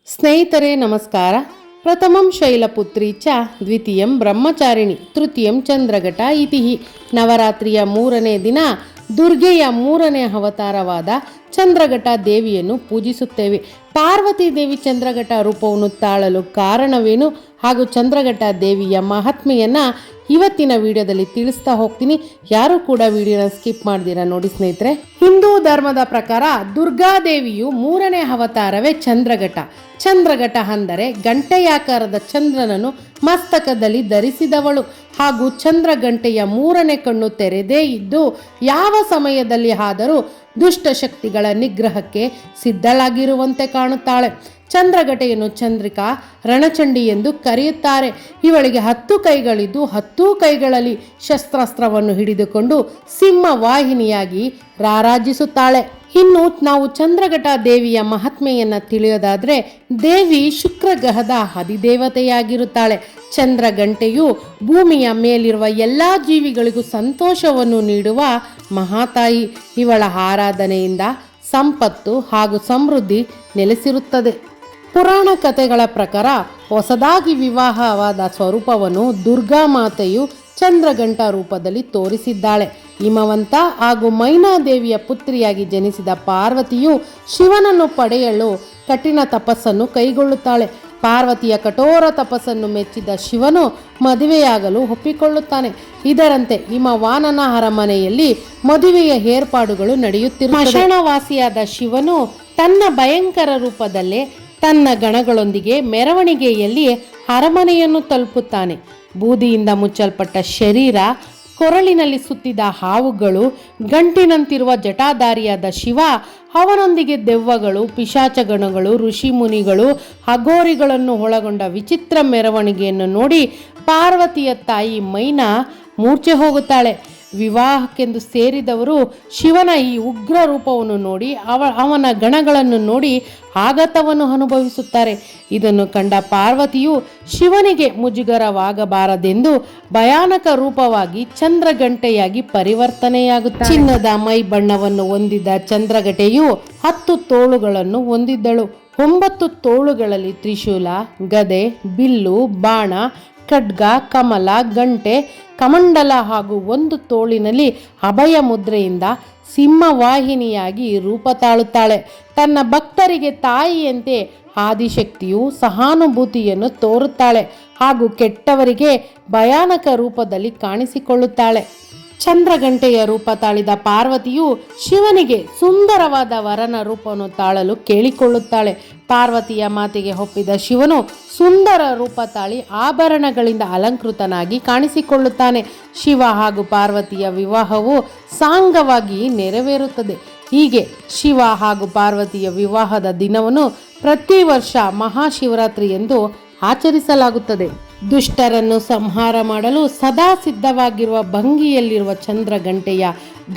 ಸ್ನೇಹಿತರೆ ನಮಸ್ಕಾರ. ಪ್ರಥಮಂ ಶೈಲಪುತ್ರಿ ಚ ದ್ವಿತೀಯಂ ಬ್ರಹ್ಮಚಾರಿಣಿ ತೃತೀಯಂ ಚಂದ್ರಘಟ ಇತಿ. ನವರಾತ್ರಿಯ ಮೂರನೇ ದಿನ ದುರ್ಗೆಯ ಮೂರನೇ ಅವತಾರವಾದ ಚಂದ್ರಘಟ ದೇವಿಯನ್ನು ಪೂಜಿಸುತ್ತೇವೆ. ಪಾರ್ವತಿ ದೇವಿ ಚಂದ್ರಘಟ ರೂಪವನ್ನು ತಾಳಲು ಕಾರಣವೇನು ಹಾಗೂ ಚಂದ್ರಘಟ ದೇವಿಯ ಮಹಾತ್ಮೆಯನ್ನು ಇವತ್ತಿನ ವಿಡಿಯೋದಲ್ಲಿ ತಿಳಿಸ್ತಾ ಹೋಗ್ತೀನಿ. ಯಾರು ಕೂಡ ವಿಡಿಯೋನ ಸ್ಕಿಪ್ ಮಾಡ್ದಿರಾ ನೋಡಿ ಸ್ನೇಹಿತರೆ. ಹಿಂದೂ ಧರ್ಮದ ಪ್ರಕಾರ ದುರ್ಗಾದೇವಿಯು ಮೂರನೇ ಅವತಾರವೇ ಚಂದ್ರಘಟ. ಚಂದ್ರಘಟ ಅಂದರೆ ಗಂಟೆಯಾಕಾರದ ಚಂದ್ರನನ್ನು ಮಸ್ತಕದಲ್ಲಿ ಧರಿಸಿದವಳು ಹಾಗೂ ಚಂದ್ರಗಂಟೆಯ ಮೂರನೇ ಕಣ್ಣು ತೆರೆದೇ ಇದ್ದು ಯಾವ ಸಮಯದಲ್ಲಿ ಆದರೂ ದುಷ್ಟಶಕ್ತಿಗಳ ನಿಗ್ರಹಕ್ಕೆ ಸಿದ್ಧಳಾಗಿರುವಂತೆ ಕಾಣುತ್ತಾಳೆ. ಚಂದ್ರಘಟೆಯನ್ನು ಚಂದ್ರಿಕಾ ರಣಚಂಡಿ ಎಂದು ಕರೆಯುತ್ತಾರೆ. ಇವಳಿಗೆ 10 ಕೈಗಳಿದ್ದು 10 ಕೈಗಳಲ್ಲಿ ಶಸ್ತ್ರಾಸ್ತ್ರವನ್ನು ಹಿಡಿದುಕೊಂಡು ಸಿಂಹವಾಹಿನಿಯಾಗಿ ರಾರಾಜಿಸುತ್ತಾಳೆ. ಇನ್ನು ನಾವು ಚಂದ್ರಘಟ ದೇವಿಯ ಮಹಾತ್ಮೆಯನ್ನು ತಿಳಿಯೋದಾದರೆ, ದೇವಿ ಶುಕ್ರ ಗ್ರಹದ ಅಧಿದೇವತೆಯಾಗಿರುತ್ತಾಳೆ. ಚಂದ್ರಗಂಟೆಯು ಭೂಮಿಯ ಮೇಲಿರುವ ಎಲ್ಲ ಜೀವಿಗಳಿಗೂ ಸಂತೋಷವನ್ನು ನೀಡುವ ಮಹಾತಾಯಿ. ಇವಳ ಆರಾಧನೆಯಿಂದ ಸಂಪತ್ತು ಹಾಗೂ ಸಮೃದ್ಧಿ ನೆಲೆಸಿರುತ್ತದೆ. ಪುರಾಣ ಕಥೆಗಳ ಪ್ರಕಾರ ಹೊಸದಾಗಿ ವಿವಾಹವಾದ ಸ್ವರೂಪವನ್ನು ದುರ್ಗಾ ಮಾತೆಯು ಚಂದ್ರಘಂಟ ರೂಪದಲ್ಲಿ ತೋರಿಸಿದ್ದಾಳೆ. ಹಿಮವಂತ ಹಾಗೂ ಮೈನಾದೇವಿಯ ಪುತ್ರಿಯಾಗಿ ಜನಿಸಿದ ಪಾರ್ವತಿಯು ಶಿವನನ್ನು ಪಡೆಯಲು ಕಠಿಣ ತಪಸ್ಸನ್ನು ಕೈಗೊಳ್ಳುತ್ತಾಳೆ. ಪಾರ್ವತಿಯ ಕಠೋರ ತಪಸ್ಸನ್ನು ಮೆಚ್ಚಿದ ಶಿವನು ಮದುವೆಯಾಗಲು ಒಪ್ಪಿಕೊಳ್ಳುತ್ತಾನೆ. ಇದರಂತೆ ಹಿಮವಾನನ ಅರಮನೆಯಲ್ಲಿ ಮದುವೆಯ ಏರ್ಪಾಡುಗಳು ನಡೆಯುತ್ತಿರುತ್ತವೆ. ಸ್ಮಶಾನವಾಸಿಯಾದ ಶಿವನು ತನ್ನ ಭಯಂಕರ ರೂಪದಲ್ಲೇ ತನ್ನ ಗಣಗಳೊಂದಿಗೆ ಮೆರವಣಿಗೆಯಲ್ಲಿ ಅರಮನೆಯನ್ನು ತಲುಪುತ್ತಾನೆ. ಬೂದಿಯಿಂದ ಮುಚ್ಚಲ್ಪಟ್ಟ ಶರೀರ, ಕೊರಳಿನಲ್ಲಿ ಸುತ್ತಿದ ಹಾವುಗಳು, ಗಂಟಿನಂತಿರುವ ಜಟಾಧಾರಿಯಾದ ಶಿವ, ಅವನೊಂದಿಗೆ ದೆವ್ವಗಳು, ಪಿಶಾಚಗಣಗಳು, ಋಷಿಮುನಿಗಳು, ಅಘೋರಿಗಳನ್ನು ಒಳಗೊಂಡ ವಿಚಿತ್ರ ಮೆರವಣಿಗೆಯನ್ನು ನೋಡಿ ಪಾರ್ವತಿಯ ತಾಯಿ ಮೈನಾ ಮೂರ್ಛೆ ಹೋಗುತ್ತಾಳೆ. ವಿವಾಹಕ್ಕೆಂದು ಸೇರಿದವರು ಶಿವನ ಈ ಉಗ್ರ ರೂಪವನ್ನು ನೋಡಿ ಅವನ ಗಣಗಳನ್ನು ನೋಡಿ ಆಘಾತವನ್ನು ಅನುಭವಿಸುತ್ತಾರೆ. ಇದನ್ನು ಕಂಡ ಪಾರ್ವತಿಯು ಶಿವನಿಗೆ ಮುಜುಗರವಾಗಬಾರದೆಂದು ಭಯಾನಕ ರೂಪವಾಗಿ ಚಂದ್ರಗಂಟೆಯಾಗಿ ಪರಿವರ್ತನೆಯಾಗುತ್ತಾಳೆ. ಚಿನ್ನದ ಮೈ ಬಣ್ಣವನ್ನು ಹೊಂದಿದ್ದ ಚಂದ್ರಘಟೆಯು 10 ತೋಳುಗಳನ್ನು ಹೊಂದಿದ್ದಳು. 9 ತೋಳುಗಳಲ್ಲಿ ತ್ರಿಶೂಲ, ಗದೆ, ಬಿಲ್ಲು, ಬಾಣ, ಖಡ್ಗ, ಕಮಲ, ಗಂಟೆ, ಕಮಂಡಲ ಹಾಗೂ 1 ತೋಳಿನಲ್ಲಿ ಅಭಯ ಮುದ್ರೆಯಿಂದ ಸಿಂಹವಾಹಿನಿಯಾಗಿ ರೂಪ ತಾಳುತ್ತಾಳೆ. ತನ್ನ ಭಕ್ತರಿಗೆ ತಾಯಿಯಂತೆ ಆದಿಶಕ್ತಿಯು ಸಹಾನುಭೂತಿಯನ್ನು ತೋರುತ್ತಾಳೆ ಹಾಗೂ ಕೆಟ್ಟವರಿಗೆ ಭಯಾನಕ ರೂಪದಲ್ಲಿ ಕಾಣಿಸಿಕೊಳ್ಳುತ್ತಾಳೆ. ಚಂದ್ರಗಂಟೆಯ ರೂಪ ತಾಳಿದ ಪಾರ್ವತಿಯು ಶಿವನಿಗೆ ಸುಂದರವಾದ ವರನ ರೂಪವನ್ನು ತಾಳಲು ಕೇಳಿಕೊಳ್ಳುತ್ತಾಳೆ. ಪಾರ್ವತಿಯ ಮಾತಿಗೆ ಒಪ್ಪಿದ ಶಿವನು ಸುಂದರ ರೂಪ ತಾಳಿ ಆಭರಣಗಳಿಂದ ಅಲಂಕೃತನಾಗಿ ಕಾಣಿಸಿಕೊಳ್ಳುತ್ತಾನೆ. ಶಿವ ಹಾಗೂ ಪಾರ್ವತಿಯ ವಿವಾಹವು ಸಾಂಗವಾಗಿ ನೆರವೇರುತ್ತದೆ. ಹೀಗೆ ಶಿವ ಹಾಗೂ ಪಾರ್ವತಿಯ ವಿವಾಹದ ದಿನವನ್ನು ಪ್ರತಿ ವರ್ಷ ಮಹಾಶಿವರಾತ್ರಿ ಎಂದು ಆಚರಿಸಲಾಗುತ್ತದೆ. ದುಷ್ಟರನ್ನು ಸಂಹಾರ ಮಾಡಲು ಸದಾ ಸಿದ್ಧವಾಗಿರುವ ಭಂಗಿಯಲ್ಲಿರುವ ಚಂದ್ರಗಂಟೆಯ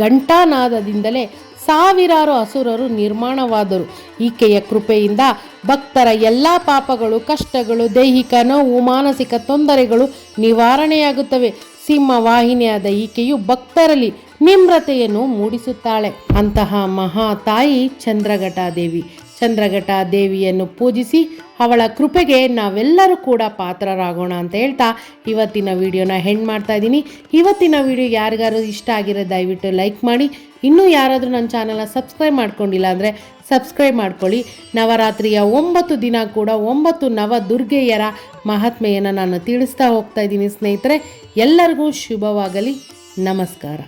ಘಂಟಾನಾದದಿಂದಲೇ ಸಾವಿರಾರು ಅಸುರರು ನಿರ್ಮಾಣವಾದರು. ಈಕೆಯ ಕೃಪೆಯಿಂದ ಭಕ್ತರ ಎಲ್ಲ ಪಾಪಗಳು, ಕಷ್ಟಗಳು, ದೈಹಿಕ ನೋವು, ಮಾನಸಿಕ ತೊಂದರೆಗಳು ನಿವಾರಣೆಯಾಗುತ್ತವೆ. ಸಿಂಹವಾಹಿನಿಯಾದ ಈಕೆಯು ಭಕ್ತರಲ್ಲಿ ನಿಮ್ರತೆಯನ್ನು ಮೂಡಿಸುತ್ತಾಳೆ. ಅಂತಹ ಮಹಾತಾಯಿ ಚಂದ್ರಘಟ ದೇವಿ. ಚಂದ್ರಘಟ ದೇವಿಯನ್ನು ಪೂಜಿಸಿ ಅವಳ ಕೃಪೆಗೆ ನಾವೆಲ್ಲರೂ ಕೂಡ ಪಾತ್ರರಾಗೋಣ ಅಂತ ಹೇಳ್ತಾ ಇವತ್ತಿನ ವಿಡಿಯೋನ ಹೆಂಡ್ ಮಾಡ್ತಾ ಇದ್ದೀನಿ. ಇವತ್ತಿನ ವಿಡಿಯೋ ಯಾರಿಗಾರು ಇಷ್ಟ ಆಗಿರೋ ದಯವಿಟ್ಟು ಲೈಕ್ ಮಾಡಿ. ಇನ್ನೂ ಯಾರಾದರೂ ನನ್ನ ಚಾನಲ್ನ ಸಬ್ಸ್ಕ್ರೈಬ್ ಮಾಡ್ಕೊಂಡಿಲ್ಲ ಅಂದರೆ ಸಬ್ಸ್ಕ್ರೈಬ್ ಮಾಡ್ಕೊಳ್ಳಿ. ನವರಾತ್ರಿಯ 9 ದಿನ ಕೂಡ 9 ನವ ದುರ್ಗೆಯರ ಮಹಾತ್ಮೆಯನ್ನು ನಾನು ತಿಳಿಸ್ತಾ ಹೋಗ್ತಾ ಇದ್ದೀನಿ ಸ್ನೇಹಿತರೆ. ಎಲ್ಲರಿಗೂ ಶುಭವಾಗಲಿ. ನಮಸ್ಕಾರ.